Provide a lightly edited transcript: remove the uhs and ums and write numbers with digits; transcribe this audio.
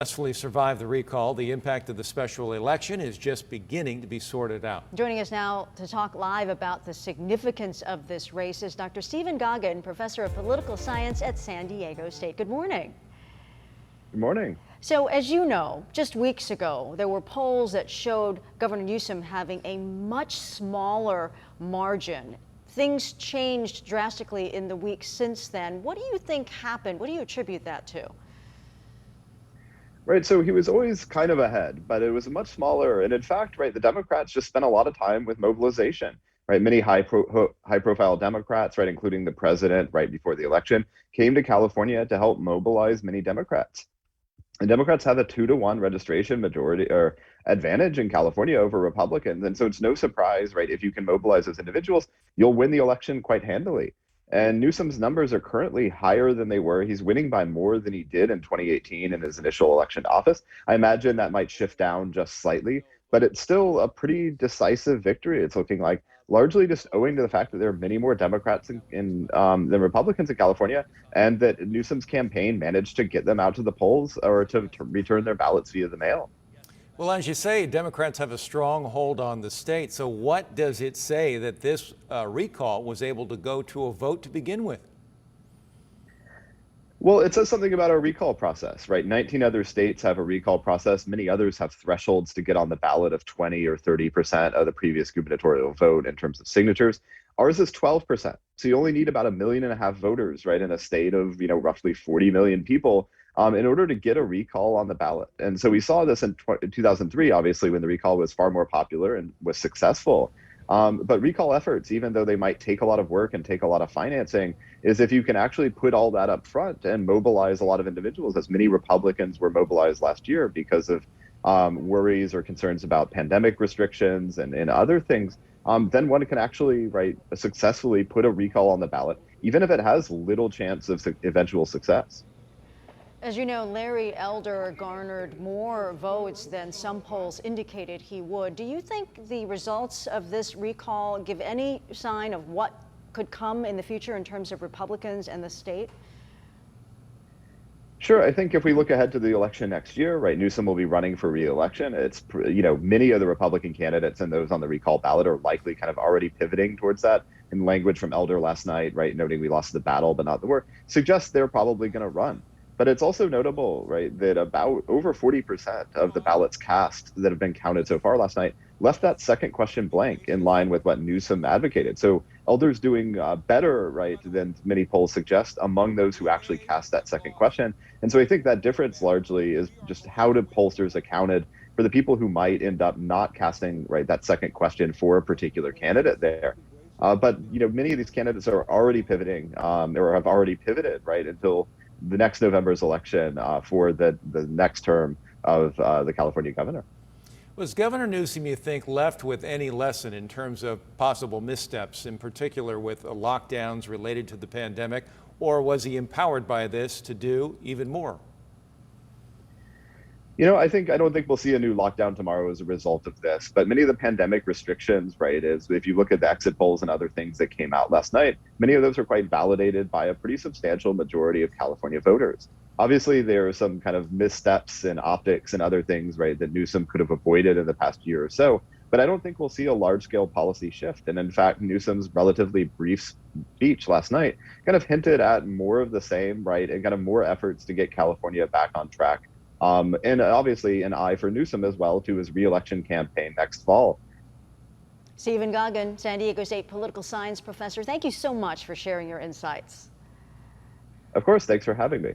Successfully survived the recall. The impact of the special election is just beginning to be sorted out. Joining us now to talk live about the significance of this race is Dr. Goggin, professor of political science at San Diego State. Good morning. Good morning. So, as you know, just weeks ago, there were polls that showed Governor Newsom having a much smaller margin. Things changed drastically in the weeks since then. What do you think happened? What do you attribute that to? Right, so he was always kind of ahead, but it was much smaller. And in fact, right, the Democrats just spent a lot of time with mobilization, right? Many high-profile Democrats, right, including the president, right before the election, came to California to help mobilize many Democrats. And Democrats have a 2-to-1 registration majority or advantage in California over Republicans. And so it's no surprise, right, if you can mobilize those individuals, you'll win the election quite handily. And Newsom's numbers are currently higher than they were. He's winning by more than he did in 2018 in his initial election to office. I imagine that might shift down just slightly, but it's still a pretty decisive victory. It's looking like largely just owing to the fact that there are many more Democrats than Republicans in California, and that Newsom's campaign managed to get them out to the polls or to return their ballots via the mail. Well, as you say, Democrats have a strong hold on the state. So what does it say that this recall was able to go to a vote to begin with? Well, it says something about our recall process, right? 19 other states have a recall process. Many others have thresholds to get on the ballot of 20 or 30% of the previous gubernatorial vote in terms of signatures. Ours is 12%. So you only need about 1.5 million voters, right, in a state of, roughly 40 million people in order to get a recall on the ballot. And so we saw this in 2003, obviously, when the recall was far more popular and was successful. But recall efforts, even though they might take a lot of work and take a lot of financing, is if you can actually put all that up front and mobilize a lot of individuals, as many Republicans were mobilized last year because of worries or concerns about pandemic restrictions and other things, then one can actually, right, successfully put a recall on the ballot, even if it has little chance of eventual success. As you know, Larry Elder garnered more votes than some polls indicated he would. Do you think the results of this recall give any sign of what could come in the future in terms of Republicans and the state? Sure. I think if we look ahead to the election next year, right, Newsom will be running for re-election. It's, many of the Republican candidates and those on the recall ballot are likely kind of already pivoting towards that. In language from Elder last night, right, noting we lost the battle but not the war, suggests they're probably going to run. But it's also notable, right, that about over 40% of the ballots cast that have been counted so far last night left that second question blank, in line with what Newsom advocated. So Elder's doing better, right, than many polls suggest among those who actually cast that second question. And so I think that difference largely is just how do pollsters accounted for the people who might end up not casting, right, that second question for a particular candidate there. But many of these candidates are already pivoting or have already pivoted, right, until the next November's election for the next term of the California governor. Was Governor Newsom, you think, left with any lesson in terms of possible missteps, in particular with lockdowns related to the pandemic, or was he empowered by this to do even more? I don't think we'll see a new lockdown tomorrow as a result of this, but many of the pandemic restrictions, right, is if you look at the exit polls and other things that came out last night, many of those are quite validated by a pretty substantial majority of California voters. Obviously, there are some kind of missteps in optics and other things, right, that Newsom could have avoided in the past year or so, but I don't think we'll see a large-scale policy shift. And in fact, Newsom's relatively brief speech last night kind of hinted at more of the same, right, and kind of more efforts to get California back on track. And obviously an eye for Newsom as well to his re-election campaign next fall. Goggin, San Diego State political science professor, thank you so much for sharing your insights. Of course, thanks for having me.